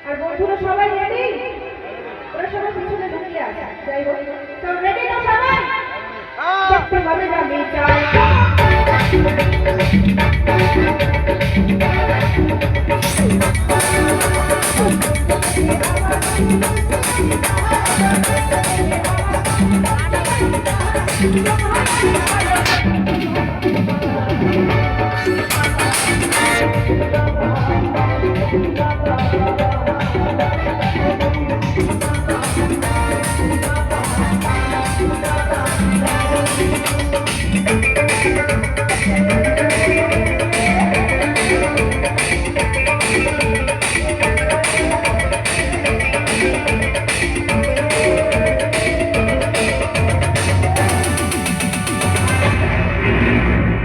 আর বন্ধুরা সবাই রেডি? ওরা সবাই পিছনে ঢুকে আছে। যাই হোক, তো রেডি তো সবাই? দেখতে হবে না বিচার।